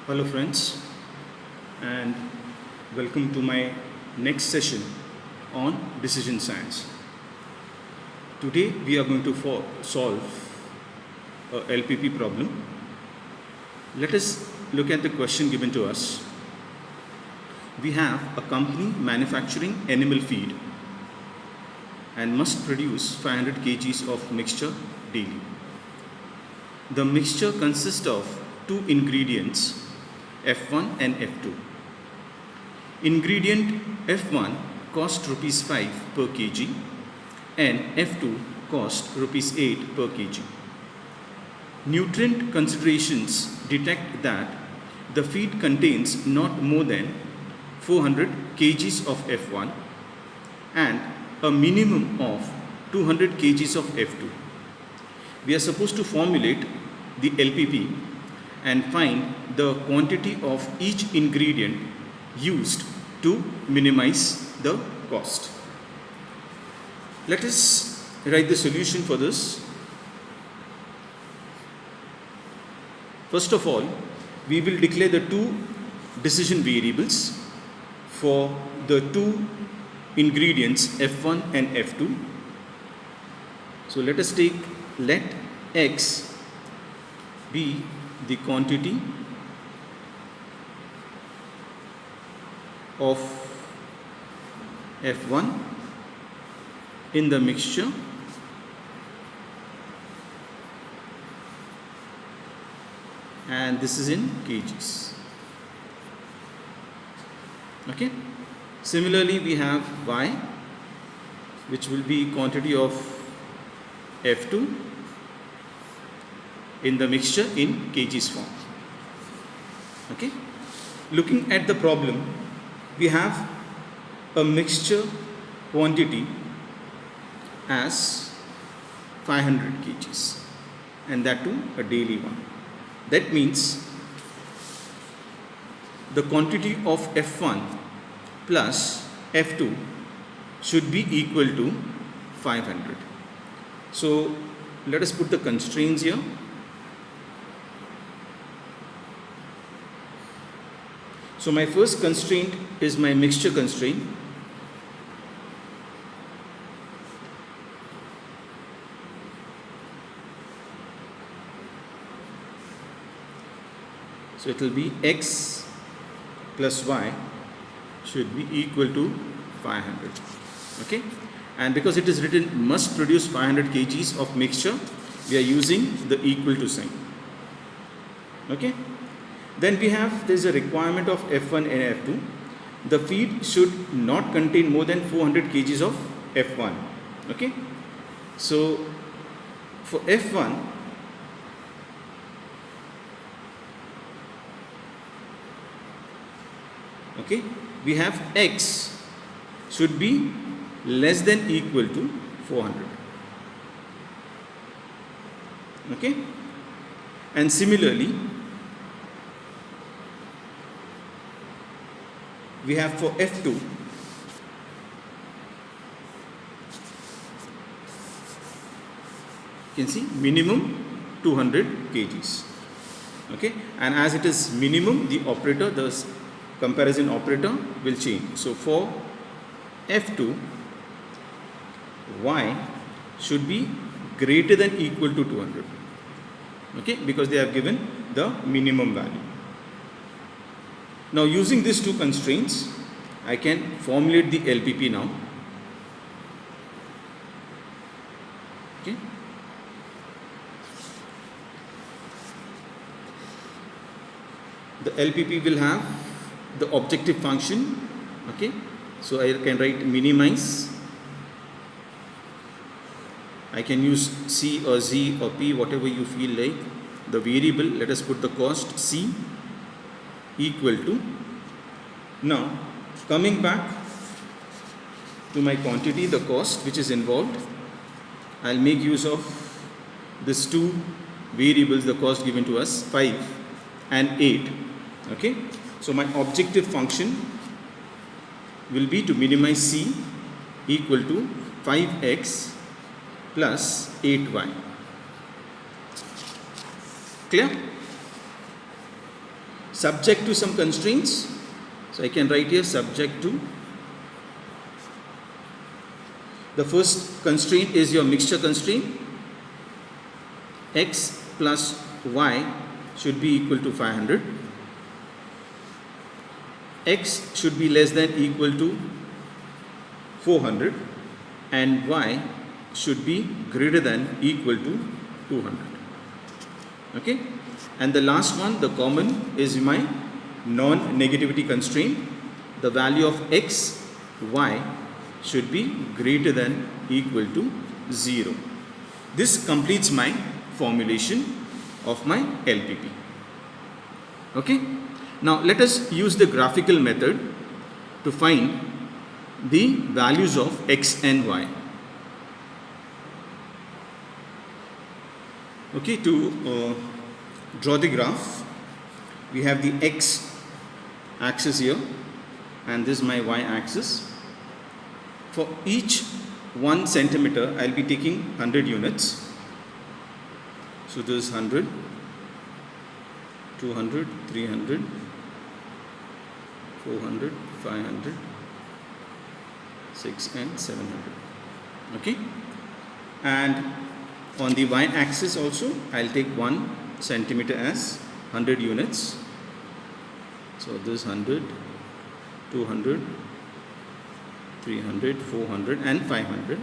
Hello friends, and welcome to my next session on decision science. Today we are going to solve a LPP problem. Let us look at the question given to us. We have a company manufacturing animal feed and must produce 500 kgs of mixture daily. The mixture consists of two ingredients, F1 and F2. Ingredient F1 cost rupees 5 per kg and F2 cost rupees 8 per kg. Nutrient considerations detect that the feed contains not more than 400 kgs of F1 and a minimum of 200 kgs of F2. We are supposed to formulate the LPP and find the quantity of each ingredient used to minimize the cost. Let us write the solution for this. First of all, we will declare the two decision variables for the two ingredients F1 and F2. So let us take, let X be the quantity of F1 in the mixture and this is in kgs. Okay. Similarly, we have Y, which will be quantity of F2 in the mixture in kgs form. Okay. Looking at the problem, we have a mixture quantity as 500 kgs and that too a daily one. That means the quantity of F1 plus F2 should be equal to 500. So let us put the constraints here. So my first constraint is my mixture constraint. So it will be X plus Y should be equal to 500. Okay. And because it is written must produce 500 kgs of mixture, we are using the equal to sign. Okay. Then we have, there is a requirement of F1 and F2. The feed should not contain more than 400 kgs of F1. Okay. So for F1, okay, we have X should be less than equal to 400. Okay. And similarly, we have for F2, you can see minimum 200 kgs. Okay, and as it is minimum, the operator, the comparison operator will change. So for F2, Y should be greater than equal to 200. Okay, because they have given the minimum value. Now using these two constraints, I can formulate the LPP now. Okay. The LPP will have the objective function. Okay. So I can write minimize. I can use C or Z or P, whatever you feel like. The variable, let us put the cost C equal to, now coming back to my quantity, the cost which is involved, I'll make use of these two variables, the cost given to us 5 and 8. Okay, so my objective function will be to minimize C equal to 5x plus 8y. Clear? subject to some constraints. So I can write here subject to. The first constraint is your mixture constraint. X plus y should be equal to 500. X should be less than equal to 400 and y should be greater than equal to 200. Okay, and the last one, the common, is my non-negativity constraint. The value of x, y should be greater than equal to 0. This completes my formulation of my LPP. Okay, now let us use the graphical method to find the values of x and y. Okay, to draw the graph, we have the x axis here and this is my y axis. For each 1 centimeter, I'll be taking 100 units. So this is 100, 200, 300, 400, 500, 6 and 700. Okay, and on the y axis also I'll take 1 centimeter as 100 units. So this 100, 200, 300, 400 and 500.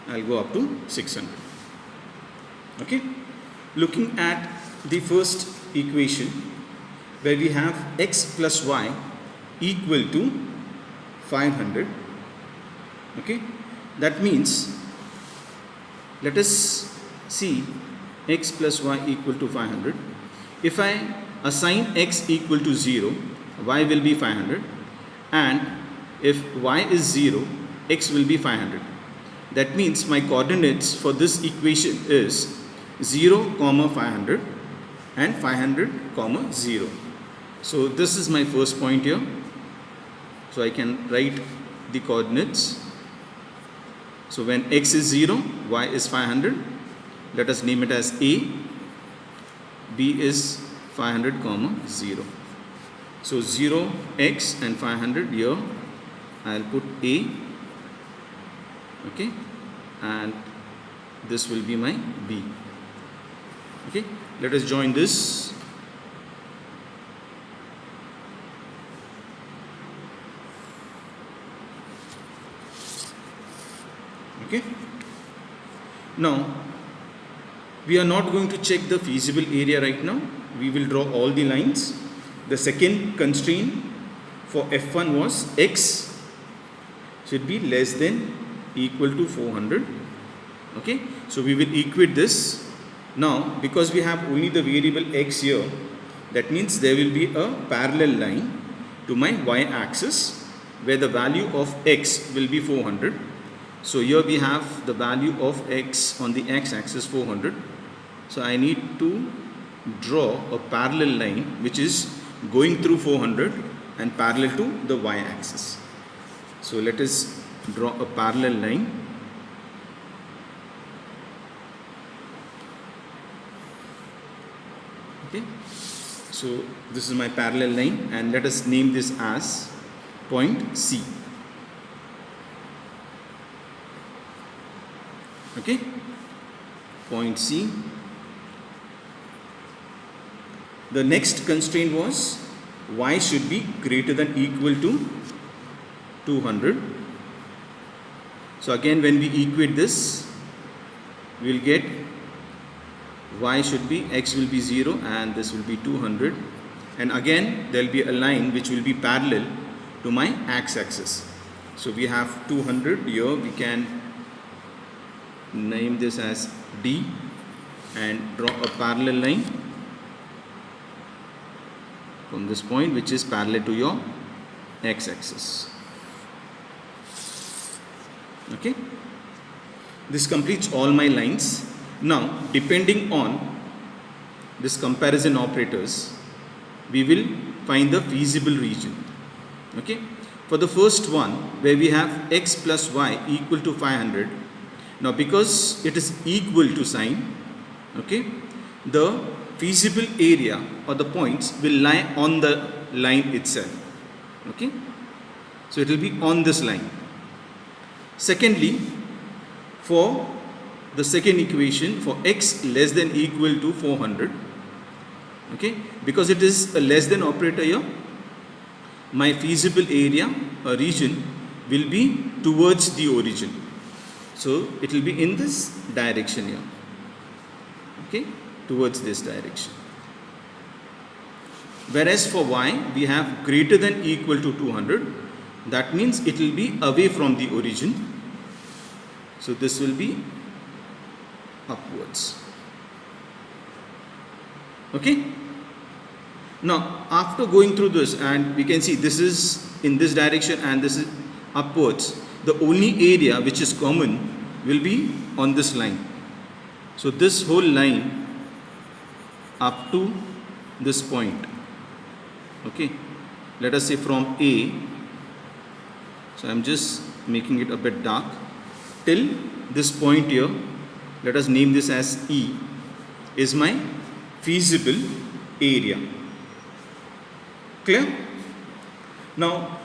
I'll go up to 600. Okay, looking at the first equation where we have x plus y equal to 500. Okay, that means let us see x plus y equal to 500. If I assign x equal to 0, y will be 500, and if y is 0, x will be 500. That means my coordinates for this equation is 0, 500 and 500, 0. So this is my first point here. So I can write the coordinates. So when x is 0, y is 500. Let us name it as A. B is 500, 0. So 0, x and 500 here. I'll put A. Okay, and this will be my B. Okay, let us join this. Okay, now we are not going to check the feasible area right now. We will draw all the lines. The second constraint for F1 was x should be less than equal to 400. Okay, so we will equate this. Now because we have only the variable x here, that means there will be a parallel line to my y axis where the value of x will be 400. So here we have the value of x on the x axis 400. So I need to draw a parallel line which is going through 400 and parallel to the y axis. So let us draw a parallel line. Okay, so this is my parallel line and let us name this as point C. Okay, point C. The next constraint was y should be greater than equal to 200. So again when we equate this, we will get y should be, x will be 0 and this will be 200, and again there will be a line which will be parallel to my x-axis. So we have 200 here, we can name this as D and draw a parallel line from this point which is parallel to your x-axis. Okay, this completes all my lines. Now depending on this comparison operators, we will find the feasible region. Okay, for the first one where we have x plus y equal to 500, now because it is equal to sign, okay, the feasible area or the points will lie on the line itself. Okay, so it will be on this line. Secondly, for the second equation, for x less than equal to 400, okay, because it is a less than operator here, my feasible area or region will be towards the origin. So it will be in this direction here, okay, towards this direction. Whereas for y, we have greater than equal to 200, that means it will be away from the origin. So this will be upwards. Okay. Now after going through this, and we can see this is in this direction and this is upwards, the only area which is common will be on this line. So this whole line up to this point, okay, let us say from A, so I am just making it a bit dark, till this point here, let us name this as E, is my feasible area. Clear? Now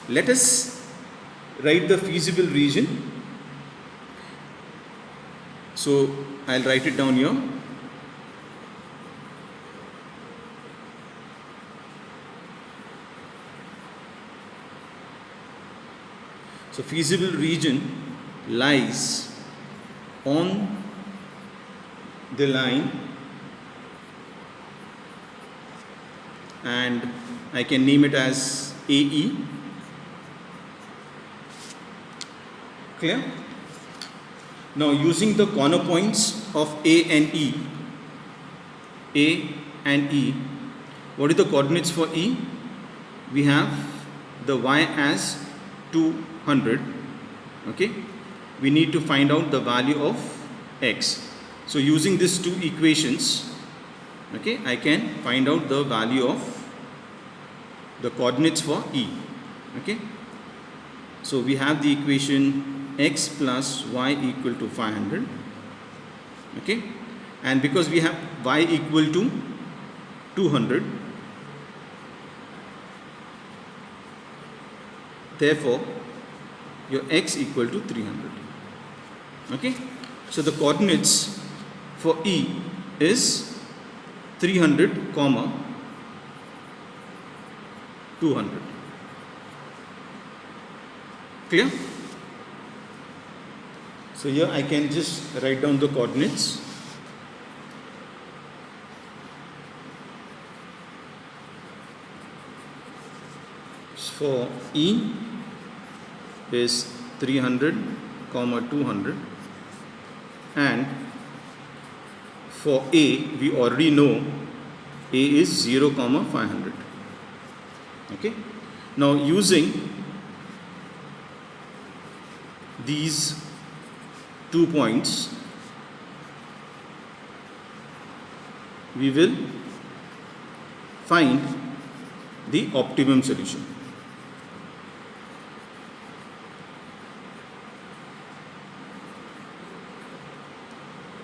let us write the feasible region. So I'll write it down here. So feasible region lies on the line, and I can name it as AE. Clear? Now using the corner points of A and E, what are the coordinates for E? We have the y as 200, okay. We need to find out the value of x. So using these two equations, okay, I can find out the value of the coordinates for E, okay. So we have the equation x plus y equal to 500, okay, and because we have y equal to 200, therefore your x equal to 300, okay. So the coordinates for E is 300 comma 200. Clear? So here I can just write down the coordinates. For E is 300 comma 200, and for A we already know A is 0 comma 500, okay. Now using these 2 points, we will find the optimum solution.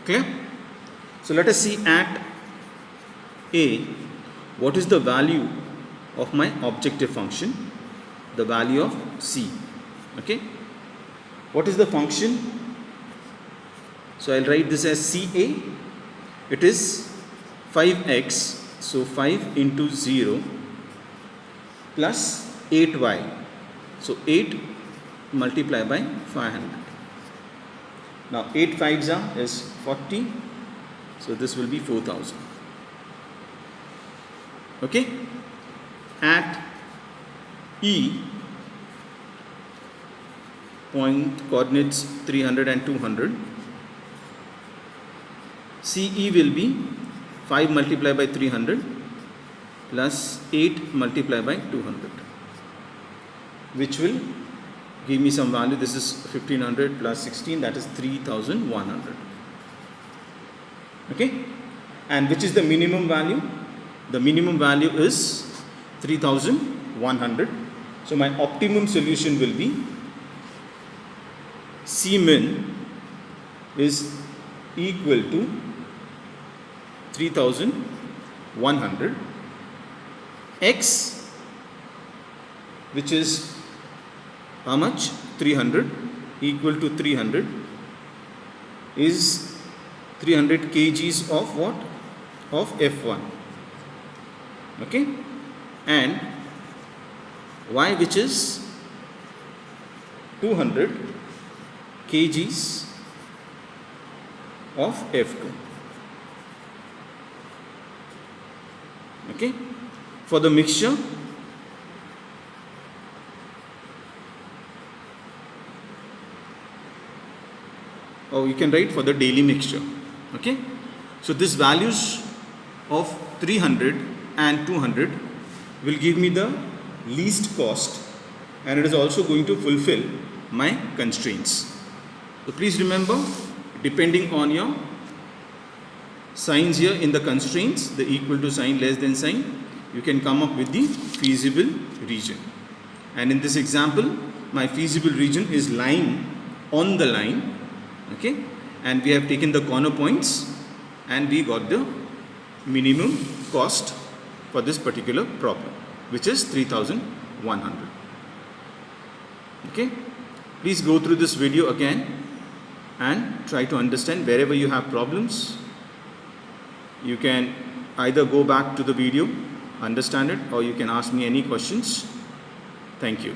Clear? So let us see at A, what is the value of my objective function, the value of C, okay. What is the function? So I'll write this as CA. It is 5x, so 5 into 0 plus 8y, so 8 multiplied by 500. Now 8 5s is 40, so this will be 4000, okay. At E, point coordinates 300 and 200, CE will be 5 multiplied by 300 plus 8 multiplied by 200, which will give me some value. This is 1500 plus 16, that is 3100, okay. And which is the minimum value? The minimum value is 3100. So my optimum solution will be C min is equal to 3100, x, which is how much? 300, equal to 300 is 300 kgs of what? Of F1. Okay, and y, which is 200 kgs of F2. Okay, for the mixture, or you can write for the daily mixture. Okay, so these values of 300 and 200 will give me the least cost, and it is also going to fulfill my constraints. So please remember, depending on your signs here in the constraints, the equal to sign, less than sign, you can come up with the feasible region. And in this example, my feasible region is lying on the line. Okay, and we have taken the corner points and we got the minimum cost for this particular problem, which is 3100. Okay, please go through this video again and try to understand. Wherever you have problems, you can either go back to the video, understand it, or you can ask me any questions. Thank you.